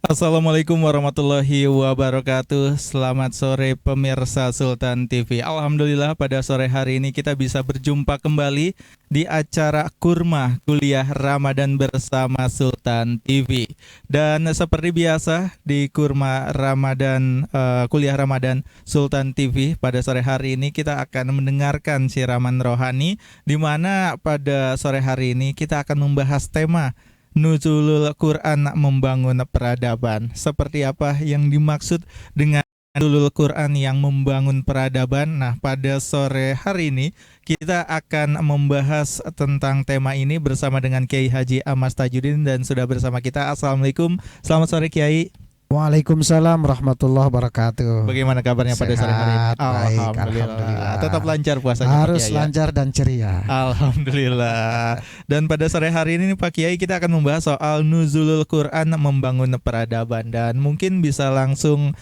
Assalamualaikum warahmatullahi wabarakatuh. Selamat sore pemirsa Sultan TV. Alhamdulillah pada sore hari ini kita bisa berjumpa kembali di acara Kurma Kuliah Ramadan bersama Sultan TV. Dan seperti biasa di Kurma Ramadan Kuliah Ramadan Sultan TV pada sore hari ini kita akan mendengarkan siraman rohani, di mana pada sore hari ini kita akan membahas tema Nuzulul Quran membangun peradaban. Seperti apa yang dimaksud dengan Nuzulul Quran yang membangun peradaban? Nah, pada sore hari ini kita akan membahas tentang tema ini bersama dengan Kiai Haji Amas Tajudin dan sudah bersama kita. Assalamualaikum, selamat sore Kiai. Waalaikumsalam warahmatullahi wabarakatuh. Bagaimana kabarnya pada sore hari ini? Sehat, baik, alhamdulillah. Tetap lancar puasanya Harus Pak Kiai, lancar dan ceria. Alhamdulillah. Dan pada sore hari ini Pak Kiai kita akan membahas soal Nuzulul Quran membangun peradaban, dan mungkin bisa langsung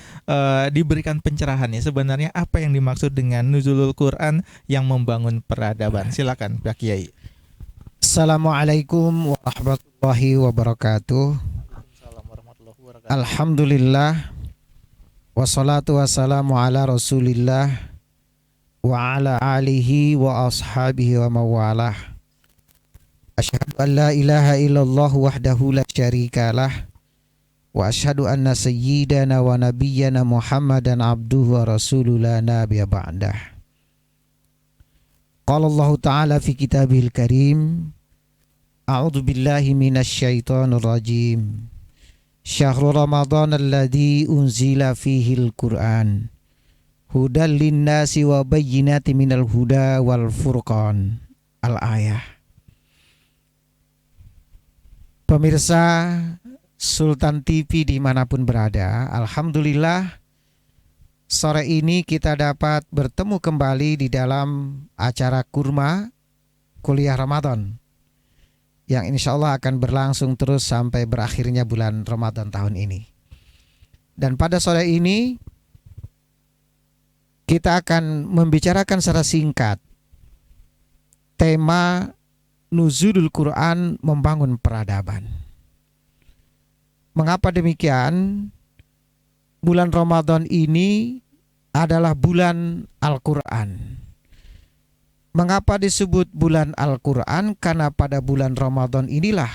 diberikan pencerahan ya, sebenarnya apa yang dimaksud dengan Nuzulul Quran yang membangun peradaban. Silakan Pak Kiai. Assalamualaikum warahmatullahi wabarakatuh. Alhamdulillah, wassalatu wassalamu ala rasulillah wa ala alihi wa ashabihi wa mawalah. Asyhadu an la ilaha illallah wahdahu la syarikalah, wa asyhadu anna sayyidana wa nabiyyana Muhammadan abduhu wa rasuluhu la nabiyya ba'dah. Qala Allah ta'ala fi kitabihil karim, a'udzu billahi minasy syaithanir rajim. Syahrul Ramadan alladzi unzila fihil Qur'an hudal linnasi wa bayyinati minal huda wal furqan. Al-ayah. Pemirsa Sultan TV dimanapun berada, alhamdulillah sore ini kita dapat bertemu kembali di dalam acara Kurma Kuliah Ramadan yang insya Allah akan berlangsung terus sampai berakhirnya bulan Ramadan tahun ini. Dan pada sore ini kita akan membicarakan secara singkat tema Nuzulul Quran membangun peradaban. Mengapa demikian? Bulan Ramadan ini adalah bulan Al-Quran. Mengapa disebut bulan Al-Quran? Karena pada bulan Ramadan inilah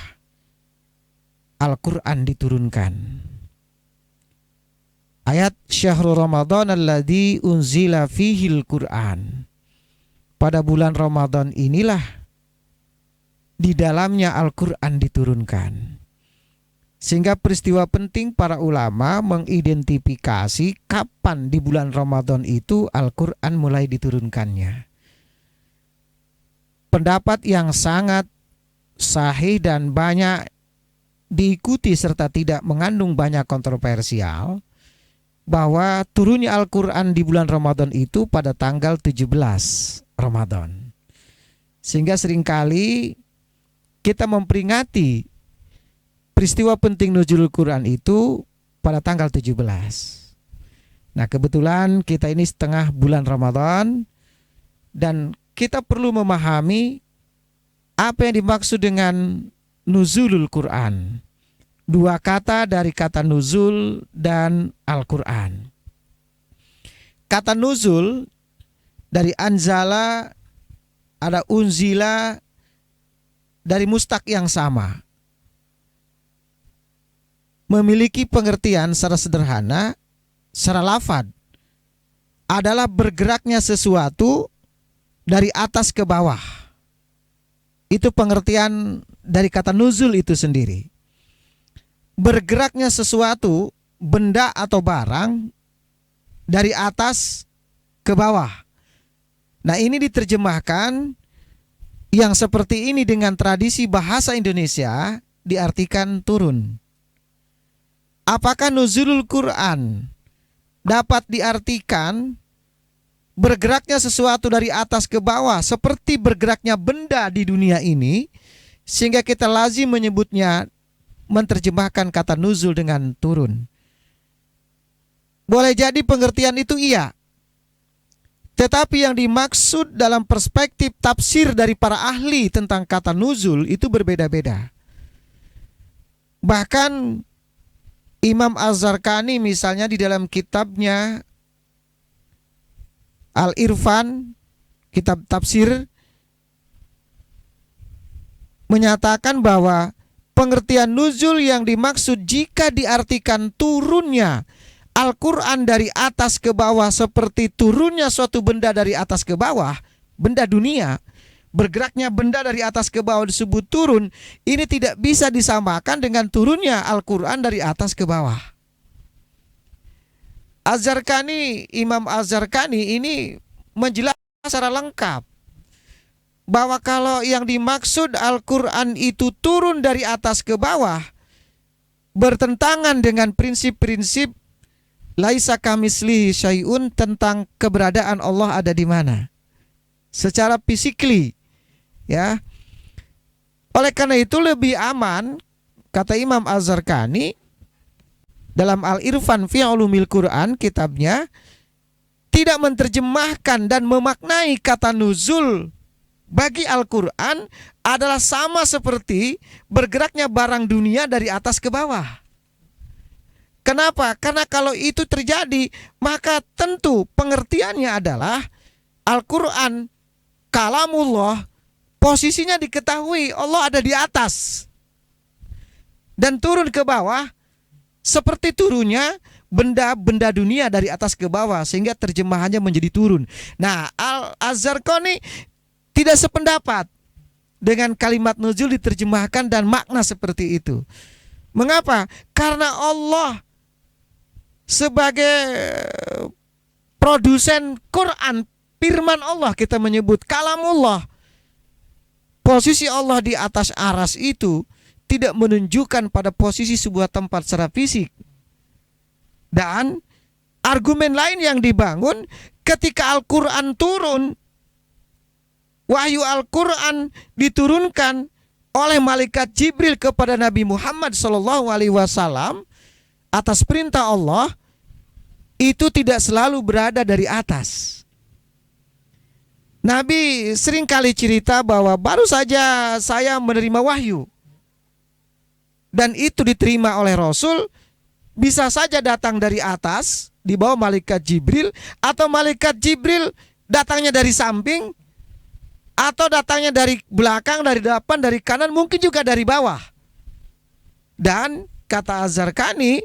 Al-Quran diturunkan. Ayat Syahrul Ramadan alladzi unzila fihil Quran. Pada bulan Ramadan inilah di dalamnya Al-Quran diturunkan. Sehingga peristiwa penting para ulama mengidentifikasi kapan di bulan Ramadan itu Al-Quran mulai diturunkannya. Pendapat yang sangat sahih dan banyak diikuti serta tidak mengandung banyak kontroversial bahwa turunnya Al-Quran di bulan Ramadan itu pada tanggal 17 Ramadan. Sehingga seringkali kita memperingati peristiwa penting nuzulul Quran itu pada tanggal 17. Nah, kebetulan kita ini setengah bulan Ramadan dan kita perlu memahami apa yang dimaksud dengan nuzulul Quran. Dua kata dari kata nuzul dan Al-Quran. Kata nuzul dari anzala, ada unzila, dari mustaq yang sama. Memiliki pengertian secara sederhana, secara lafad, adalah bergeraknya sesuatu dari atas ke bawah. Itu pengertian dari kata nuzul itu sendiri. Bergeraknya sesuatu, benda atau barang, dari atas ke bawah. Nah, ini diterjemahkan yang seperti ini dengan tradisi bahasa Indonesia diartikan turun. Apakah nuzulul Quran dapat diartikan bergeraknya sesuatu dari atas ke bawah seperti bergeraknya benda di dunia ini, sehingga kita lazim menyebutnya, menerjemahkan kata nuzul dengan turun? Boleh jadi pengertian itu iya, tetapi yang dimaksud dalam perspektif tafsir dari para ahli tentang kata nuzul itu berbeda-beda. Bahkan Imam Az-Zarqani misalnya di dalam kitabnya Al-Irfan, kitab tafsir, menyatakan bahwa pengertian nuzul yang dimaksud jika diartikan turunnya Al-Quran dari atas ke bawah seperti turunnya suatu benda dari atas ke bawah, benda dunia, bergeraknya benda dari atas ke bawah disebut turun, ini tidak bisa disamakan dengan turunnya Al-Quran dari atas ke bawah. Imam Az-Zarqani ini menjelaskan secara lengkap bahwa kalau yang dimaksud Al-Quran itu turun dari atas ke bawah bertentangan dengan prinsip-prinsip laisa kamislihi syai'un, tentang keberadaan Allah ada di mana secara physically, ya. Oleh karena itu lebih aman, kata Imam Az-Zarqani dalam Al-Irfan fi Ulumil Quran kitabnya, tidak menerjemahkan dan memaknai kata nuzul bagi Al-Quran adalah sama seperti bergeraknya barang dunia dari atas ke bawah. Kenapa? Karena kalau itu terjadi, maka tentu pengertiannya adalah Al-Quran, kalamullah, posisinya diketahui Allah ada di atas dan turun ke bawah seperti turunnya benda-benda dunia dari atas ke bawah, sehingga terjemahannya menjadi turun. Nah, Az-Zarqani tidak sependapat dengan kalimat nuzul diterjemahkan dan makna seperti itu. Mengapa? Karena Allah sebagai produsen Quran, firman Allah, kita menyebut kalamullah, posisi Allah di atas aras itu tidak menunjukkan pada posisi sebuah tempat secara fisik. Dan argumen lain yang dibangun ketika Al-Quran turun, wahyu Al-Quran diturunkan oleh malaikat Jibril kepada Nabi Muhammad SAW atas perintah Allah, itu tidak selalu berada dari atas. Nabi seringkali cerita bahwa baru saja saya menerima wahyu, dan itu diterima oleh Rasul, bisa saja datang dari atas di bawah malaikat Jibril, atau malaikat Jibril datangnya dari samping, atau datangnya dari belakang, dari depan, dari kanan, mungkin juga dari bawah. Dan kata Az-Zarqani,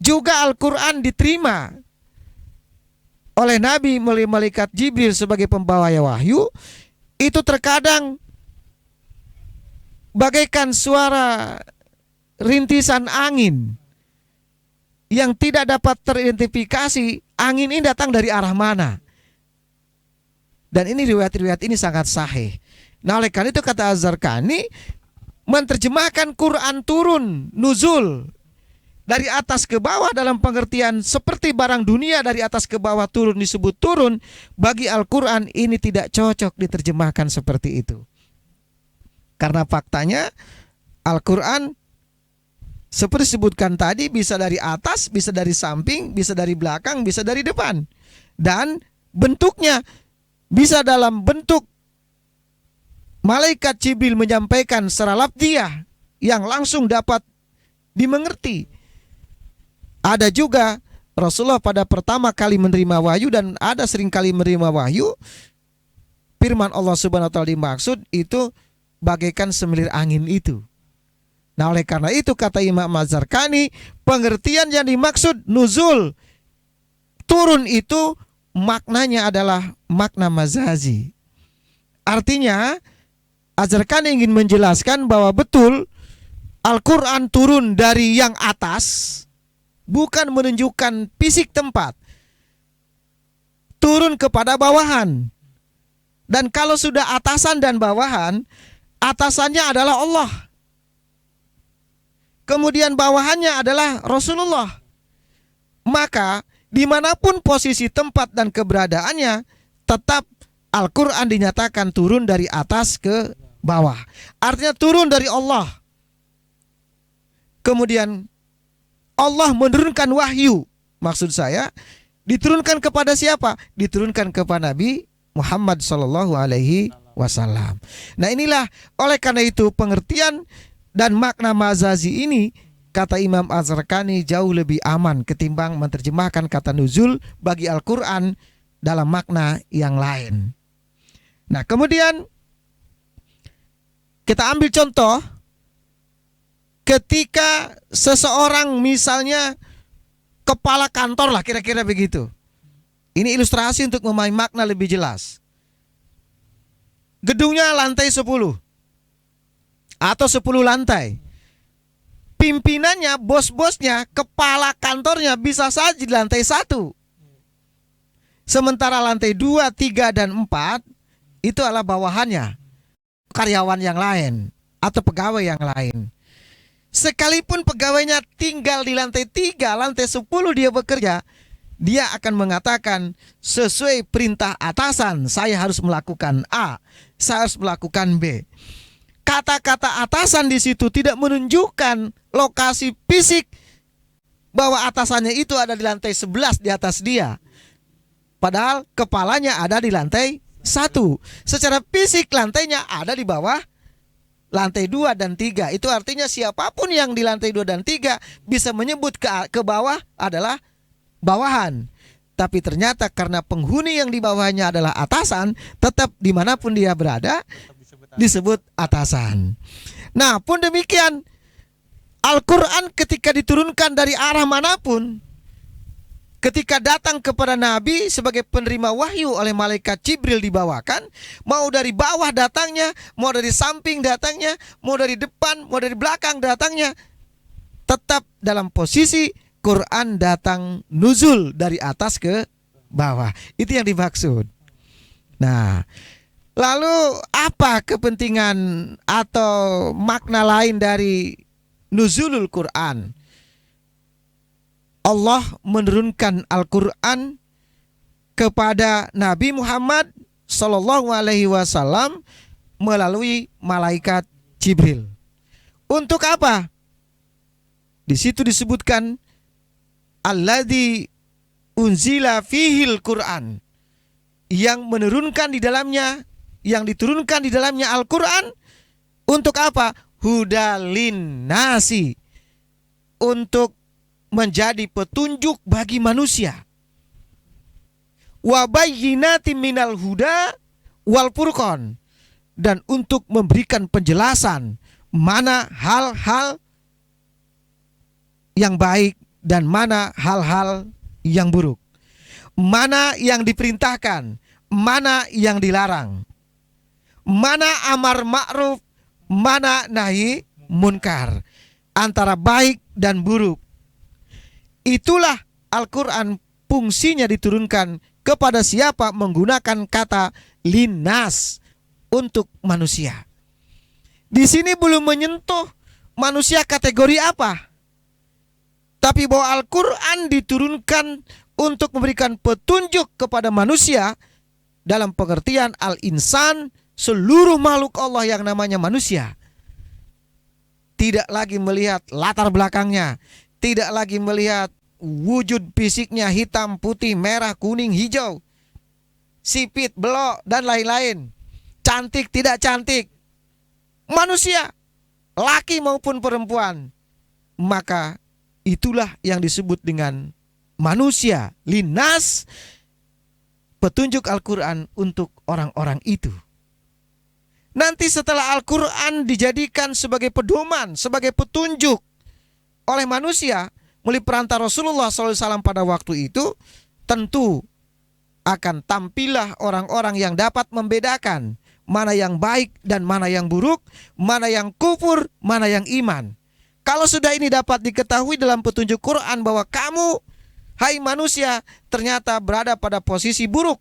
juga Al-Quran diterima oleh Nabi melalui malaikat Jibril sebagai pembawa wahyu, itu terkadang bagaikan suara rintisan angin yang tidak dapat teridentifikasi angin ini datang dari arah mana. Dan ini riwayat-riwayat ini sangat sahih. Nah, oleh karena itu kata Az-Zarqani, menerjemahkan Quran turun, nuzul, dari atas ke bawah dalam pengertian seperti barang dunia dari atas ke bawah turun disebut turun, bagi Al-Quran ini tidak cocok diterjemahkan seperti itu. Karena faktanya Al-Quran seperti disebutkan tadi, bisa dari atas, bisa dari samping, bisa dari belakang, bisa dari depan. Dan bentuknya bisa dalam bentuk malaikat Jibril menyampaikan secara lafziyah yang langsung dapat dimengerti. Ada juga Rasulullah pada pertama kali menerima wahyu, dan ada sering kali menerima wahyu, firman Allah Subhanahu wa taala dimaksud itu bagaikan semilir angin itu. Nah, oleh karena itu kata Imam Az-Zarqani, pengertian yang dimaksud nuzul, turun, itu maknanya adalah makna mazazi. Artinya Az-Zarqani ingin menjelaskan bahwa betul Al-Quran turun dari yang atas, bukan menunjukkan fisik tempat, turun kepada bawahan. Dan kalau sudah atasan dan bawahan, atasannya adalah Allah, kemudian bawahannya adalah Rasulullah. Maka dimanapun posisi tempat dan keberadaannya, tetap Al-Quran dinyatakan turun dari atas ke bawah. Artinya turun dari Allah. Kemudian Allah menurunkan wahyu. Maksud saya, diturunkan kepada siapa? Diturunkan kepada Nabi Muhammad SAW. Nah, inilah oleh karena itu pengertian dan makna mazazi ini kata Imam Az-Zarqani, jauh lebih aman ketimbang menerjemahkan kata nuzul bagi Al-Quran dalam makna yang lain. Nah, kemudian kita ambil contoh ketika seseorang misalnya kepala kantor lah, kira-kira begitu. Ini ilustrasi untuk memahami makna lebih jelas. Gedungnya lantai 10 atau 10 lantai. Pimpinannya, bos-bosnya, kepala kantornya bisa saja di lantai 1. Sementara lantai 2, 3, dan 4 itu adalah bawahannya, karyawan yang lain atau pegawai yang lain. Sekalipun pegawainya tinggal di lantai 3, lantai 10 dia bekerja, dia akan mengatakan sesuai perintah atasan, saya harus melakukan A, saya harus melakukan B. Kata-kata atasan di situ tidak menunjukkan lokasi fisik bahwa atasannya itu ada di lantai 11 di atas dia. Padahal kepalanya ada di lantai 1. Secara fisik lantainya ada di bawah lantai 2 dan 3. Itu artinya siapapun yang di lantai 2 dan 3 bisa menyebut ke bawah adalah bawahan. Tapi ternyata karena penghuni yang di bawahnya adalah atasan, tetap dimanapun dia berada disebut atasan. Nah, pun demikian Al-Quran ketika diturunkan dari arah manapun, ketika datang kepada Nabi sebagai penerima wahyu oleh malaikat Jibril dibawakan, mau dari bawah datangnya, mau dari samping datangnya, mau dari depan, mau dari belakang datangnya, tetap dalam posisi Quran datang nuzul dari atas ke bawah. Itu yang dimaksud. Nah, lalu apa kepentingan atau makna lain dari nuzulul Quran? Allah menurunkan Al-Quran kepada Nabi Muhammad Sallallahu Alaihi Wasallam melalui malaikat Jibril. Untuk apa? Di situ disebutkan alladzi unzila fihil Quran, yang menurunkan di dalamnya, yang diturunkan di dalamnya Al-Quran. Untuk apa? Hudalin nasi, untuk menjadi petunjuk bagi manusia. Wa bayyinatin minal huda wal furqan, dan untuk memberikan penjelasan mana hal-hal yang baik dan mana hal-hal yang buruk, mana yang diperintahkan, mana yang dilarang, mana amar ma'ruf, mana nahi munkar, antara baik dan buruk. Itulah Al-Quran fungsinya diturunkan kepada siapa? Menggunakan kata linnas, untuk manusia. Di sini belum menyentuh manusia kategori apa, tapi bahwa Al-Quran diturunkan untuk memberikan petunjuk kepada manusia dalam pengertian al-insan, seluruh makhluk Allah yang namanya manusia. Tidak lagi melihat latar belakangnya, tidak lagi melihat wujud fisiknya, hitam, putih, merah, kuning, hijau, sipit, belok, dan lain-lain, cantik, tidak cantik, manusia, laki maupun perempuan. Maka itulah yang disebut dengan manusia, linnas, petunjuk Al-Quran untuk orang-orang itu. Nanti setelah Al-Quran dijadikan sebagai pedoman, sebagai petunjuk oleh manusia melalui perantara Rasulullah SAW pada waktu itu, tentu akan tampillah orang-orang yang dapat membedakan mana yang baik dan mana yang buruk, mana yang kufur, mana yang iman. Kalau sudah ini dapat diketahui dalam petunjuk Quran bahwa kamu, hai manusia, ternyata berada pada posisi buruk,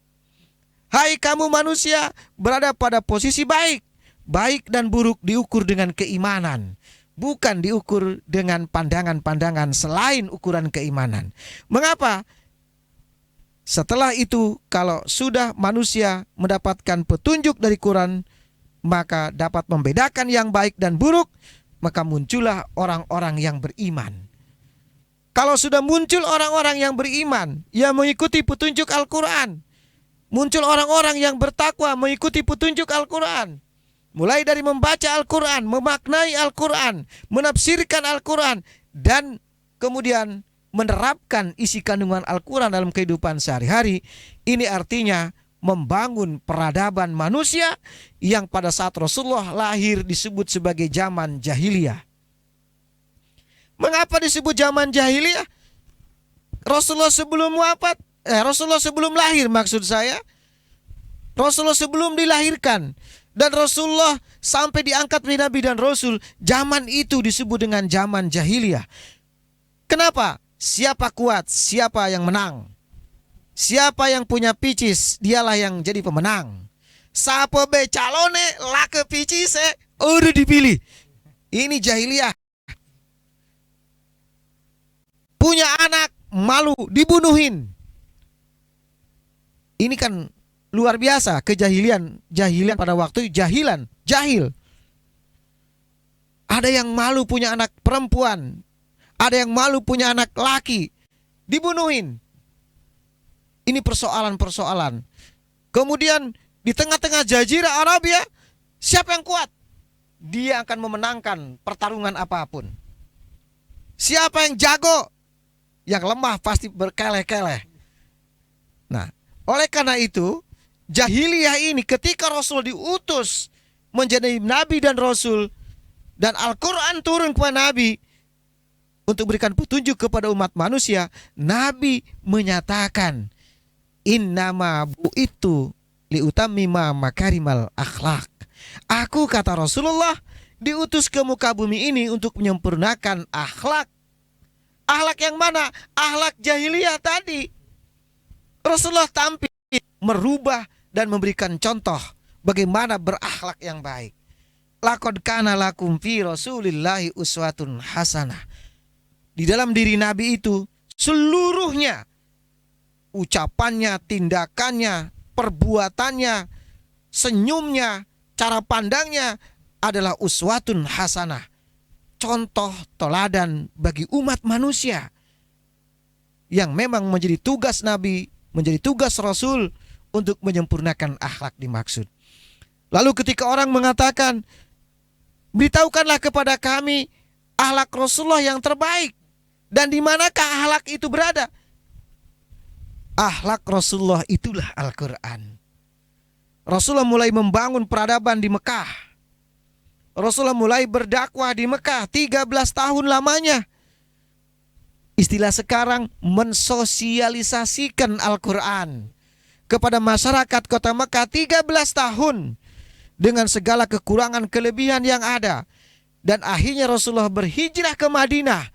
hai kamu manusia, berada pada posisi baik. Baik dan buruk diukur dengan keimanan, bukan diukur dengan pandangan-pandangan selain ukuran keimanan. Mengapa? Setelah itu, kalau sudah manusia mendapatkan petunjuk dari Quran, maka dapat membedakan yang baik dan buruk, maka muncullah orang-orang yang beriman. Kalau sudah muncul orang-orang yang beriman, yang mengikuti petunjuk Al-Quran, muncul orang-orang yang bertakwa mengikuti petunjuk Al-Quran, mulai dari membaca Al-Quran, memaknai Al-Quran, menafsirkan Al-Quran, dan kemudian menerapkan isi kandungan Al-Quran dalam kehidupan sehari-hari, ini artinya membangun peradaban manusia yang pada saat Rasulullah lahir disebut sebagai zaman jahiliyah. Mengapa disebut zaman jahiliyah? Rasulullah sebelum lahir, maksud saya Rasulullah sebelum dilahirkan, dan Rasulullah sampai diangkat menjadi Nabi dan Rasul, zaman itu disebut dengan zaman jahiliyah. Kenapa? Siapa kuat, siapa yang menang. Siapa yang punya picis, dialah yang jadi pemenang. Sapa be calone lake picis udah dipilih. Ini jahiliyah. Punya anak, malu, dibunuhin. Ini kan luar biasa kejahilian pada waktu jahil. Ada yang malu punya anak perempuan, ada yang malu punya anak laki, dibunuhin. Ini persoalan-persoalan. Kemudian di tengah-tengah jazirah Arabia, siapa yang kuat? Dia akan memenangkan pertarungan apapun. Siapa yang jago? Yang lemah pasti berkeleh-keleh. Nah, oleh karena itu, jahiliyah ini ketika Rasul diutus menjadi Nabi dan Rasul, dan Al-Quran turun kepada Nabi untuk berikan petunjuk kepada umat manusia, Nabi menyatakan, innama bu'itu liutammima makarimal akhlak. Aku, kata Rasulullah, diutus ke muka bumi ini untuk menyempurnakan akhlak. Akhlak yang mana? Akhlak jahiliyah tadi. Rasulullah tampil merubah dan memberikan contoh bagaimana berakhlak yang baik. Laqad kana lakum fi Rasulillahi uswatun hasanah. Di dalam diri Nabi itu seluruhnya, ucapannya, tindakannya, perbuatannya, senyumnya, cara pandangnya adalah uswatun hasanah, contoh teladan bagi umat manusia yang memang menjadi tugas Nabi, menjadi tugas Rasul untuk menyempurnakan akhlak dimaksud. Lalu ketika orang mengatakan, beritahukanlah kepada kami akhlak Rasulullah yang terbaik, dan di manakah akhlak itu berada? Akhlak Rasulullah itulah Al-Quran. Rasulullah mulai membangun peradaban di Mekah. Rasulullah mulai berdakwah di Mekah 13 tahun lamanya. Istilah sekarang, mensosialisasikan Al-Quran kepada masyarakat kota Mekah 13 tahun dengan segala kekurangan kelebihan yang ada. Dan akhirnya Rasulullah berhijrah ke Madinah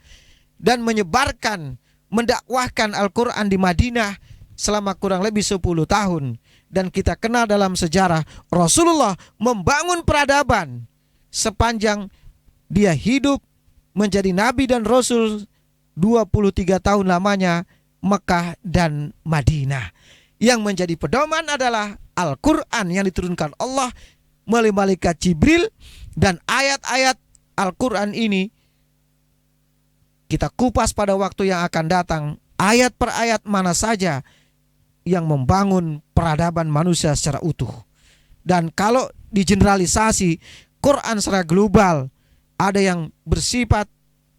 dan menyebarkan, mendakwahkan Al-Quran di Madinah selama kurang lebih 10 tahun. Dan kita kenal dalam sejarah Rasulullah membangun peradaban sepanjang dia hidup menjadi Nabi dan Rasul 23 tahun lamanya Mekah dan Madinah. Yang menjadi pedoman adalah Al-Quran yang diturunkan Allah melalui malaikat Jibril. Dan ayat-ayat Al-Quran ini kita kupas pada waktu yang akan datang, ayat per ayat mana saja yang membangun peradaban manusia secara utuh. Dan kalau digeneralisasi Quran secara global, ada yang bersifat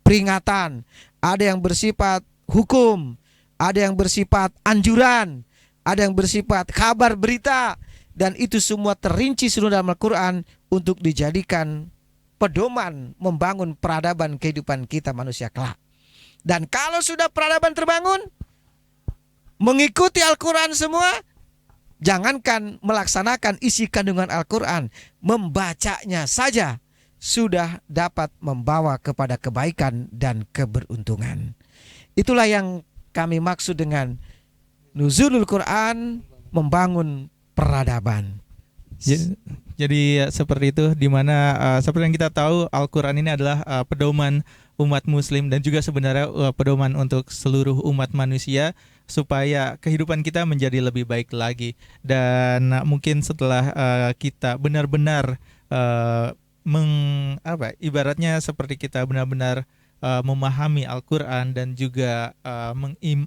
peringatan, ada yang bersifat hukum, ada yang bersifat anjuran, ada yang bersifat kabar berita, dan itu semua terinci seluruh dalam Al-Quran untuk dijadikan pedoman membangun peradaban kehidupan kita manusia kelak. Dan kalau sudah peradaban terbangun, mengikuti Al-Quran semua, jangankan melaksanakan isi kandungan Al-Quran, membacanya saja sudah dapat membawa kepada kebaikan dan keberuntungan. Itulah yang kami maksud dengan nuzulul Quran, membangun peradaban. Jadi seperti itu, dimana seperti yang kita tahu Al-Quran ini adalah pedoman umat muslim dan juga sebenarnya pedoman untuk seluruh umat manusia supaya kehidupan kita menjadi lebih baik lagi. Dan mungkin setelah kita benar-benar ibaratnya seperti kita benar-benar memahami Al-Quran dan juga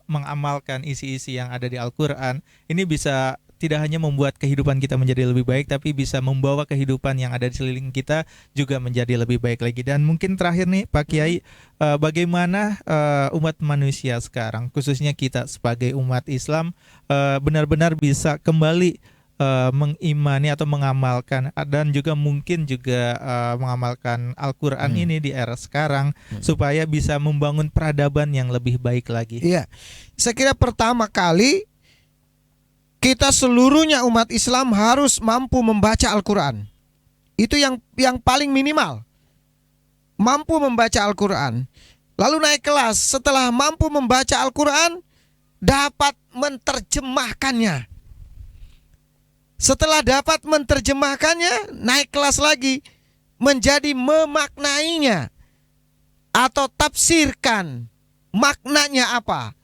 mengamalkan isi-isi yang ada di Al-Quran, ini bisa tidak hanya membuat kehidupan kita menjadi lebih baik, tapi bisa membawa kehidupan yang ada di sekeliling kita juga menjadi lebih baik lagi. Dan mungkin terakhir nih Pak Kiai, bagaimana umat manusia sekarang, khususnya kita sebagai umat Islam, benar-benar bisa kembali mengimani atau mengamalkan dan juga mungkin juga mengamalkan Al-Quran ini di era sekarang supaya bisa membangun peradaban yang lebih baik lagi. Iya, saya kira pertama kali kita seluruhnya umat Islam harus mampu membaca Al-Quran. Itu yang paling minimal. Mampu membaca Al-Quran. Lalu naik kelas, setelah mampu membaca Al-Quran, dapat menerjemahkannya. Setelah dapat menerjemahkannya, naik kelas lagi menjadi memaknainya atau tafsirkan maknanya apa.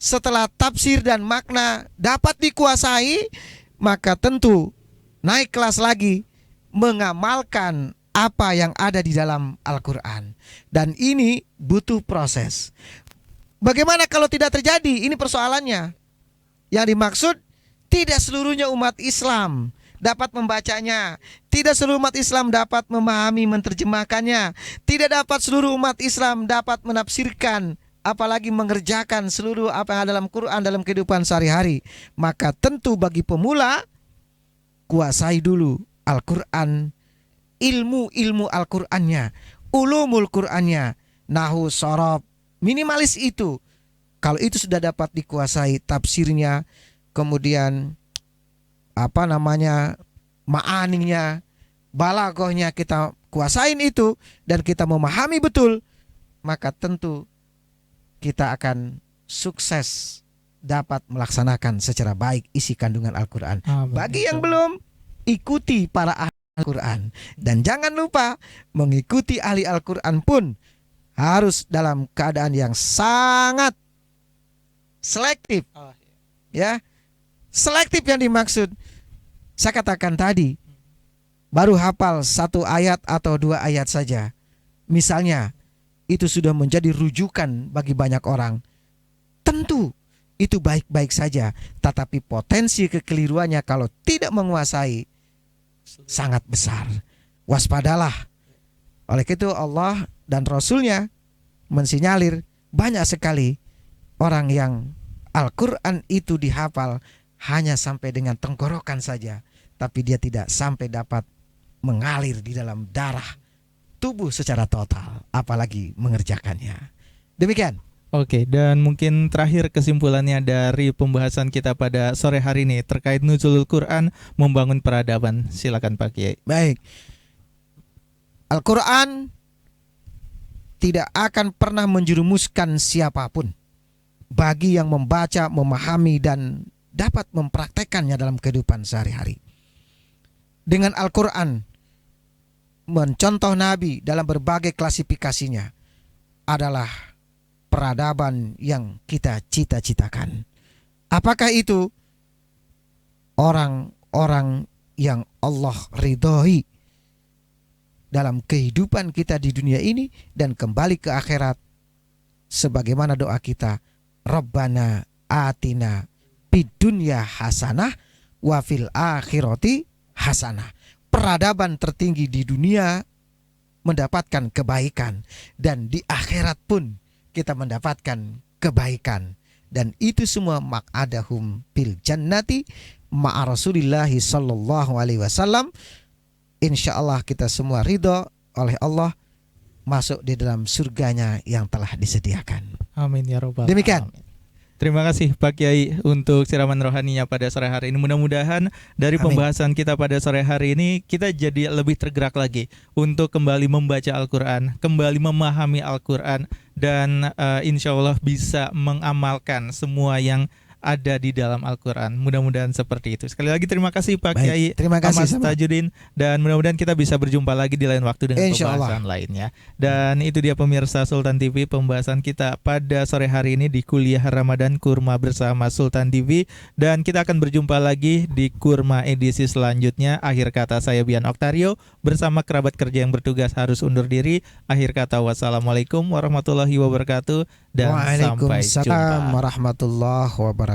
Setelah tafsir dan makna dapat dikuasai, maka tentu naik kelas lagi mengamalkan apa yang ada di dalam Al-Quran. Dan ini butuh proses. Bagaimana kalau tidak terjadi? Ini persoalannya. Yang dimaksud, tidak seluruhnya umat Islam dapat membacanya. Tidak seluruh umat Islam dapat memahami, menerjemahkannya. Tidak dapat seluruh umat Islam dapat menafsirkan, apalagi mengerjakan seluruh apa yang ada dalam Quran dalam kehidupan sehari-hari. Maka tentu bagi pemula, kuasai dulu Al-Quran, ilmu-ilmu Al-Qurannya, ulumul Qurannya, nahu, sorob, minimalis itu. Kalau itu sudah dapat dikuasai, tafsirnya, kemudian ma'aninya, balaghahnya kita kuasain itu, dan kita memahami betul, maka tentu kita akan sukses dapat melaksanakan secara baik isi kandungan Al-Quran. Bagi yang belum, ikuti para ahli Al-Quran. Dan jangan lupa, mengikuti ahli Al-Quran pun harus dalam keadaan yang sangat selektif. Ya, selektif yang dimaksud, saya katakan tadi, baru hafal 1 ayat atau 2 ayat saja, misalnya, itu sudah menjadi rujukan bagi banyak orang. Tentu itu baik-baik saja, tetapi potensi kekeliruannya kalau tidak menguasai sangat besar. Waspadalah. Oleh itu Allah dan Rasulnya mensinyalir banyak sekali orang yang Al-Quran itu dihafal hanya sampai dengan tenggorokan saja, tapi dia tidak sampai dapat mengalir di dalam darah tubuh secara total, apalagi mengerjakannya. Demikian. Oke, dan mungkin terakhir kesimpulannya dari pembahasan kita pada sore hari ini terkait nuzulul Quran, membangun peradaban. Silakan Pak Kiai. Baik. Al-Quran tidak akan pernah menjerumuskan siapapun bagi yang membaca, memahami, dan dapat mempraktekannya dalam kehidupan sehari-hari. Dengan Al-Quran, mencontoh Nabi dalam berbagai klasifikasinya, adalah peradaban yang kita cita-citakan. Apakah itu? Orang-orang yang Allah ridhoi dalam kehidupan kita di dunia ini dan kembali ke akhirat, sebagaimana doa kita, Rabbana atina fid dunya hasanah wa fil akhirati hasanah. Peradaban tertinggi di dunia mendapatkan kebaikan, dan di akhirat pun kita mendapatkan kebaikan. Dan itu semua maq'adahum fil jannati ma'a Rasulillahi sallallahu alaihi wasallam. Insyaallah kita semua ridho oleh Allah masuk di dalam surganya yang telah disediakan. Amin ya rabbal Demikian. alamin. Terima kasih Pak Kiai untuk siraman rohaninya pada sore hari ini. Mudah-mudahan dari Amin. pembahasan kita pada sore hari ini, kita jadi lebih tergerak lagi untuk kembali membaca Al-Quran, kembali memahami Al-Quran, dan insya Allah bisa mengamalkan semua yang ada di dalam Al-Quran. Mudah-mudahan seperti itu. Sekali lagi terima kasih Pak Baik, Kiai terima kasih Ahmad sama. Tajudin, dan mudah-mudahan kita bisa berjumpa lagi di lain waktu dengan Insya Allah. pembahasan lainnya. Dan itu dia pemirsa Sultan TV, pembahasan kita pada sore hari ini di kuliah Ramadan Kurma bersama Sultan TV, dan kita akan berjumpa lagi di Kurma edisi selanjutnya. Akhir kata saya Bian Oktario bersama kerabat kerja yang bertugas harus undur diri. Akhir kata wassalamualaikum warahmatullahi wabarakatuh dan sampai Waalaikumsalam jumpa. warahmatullahi wabarakatuh.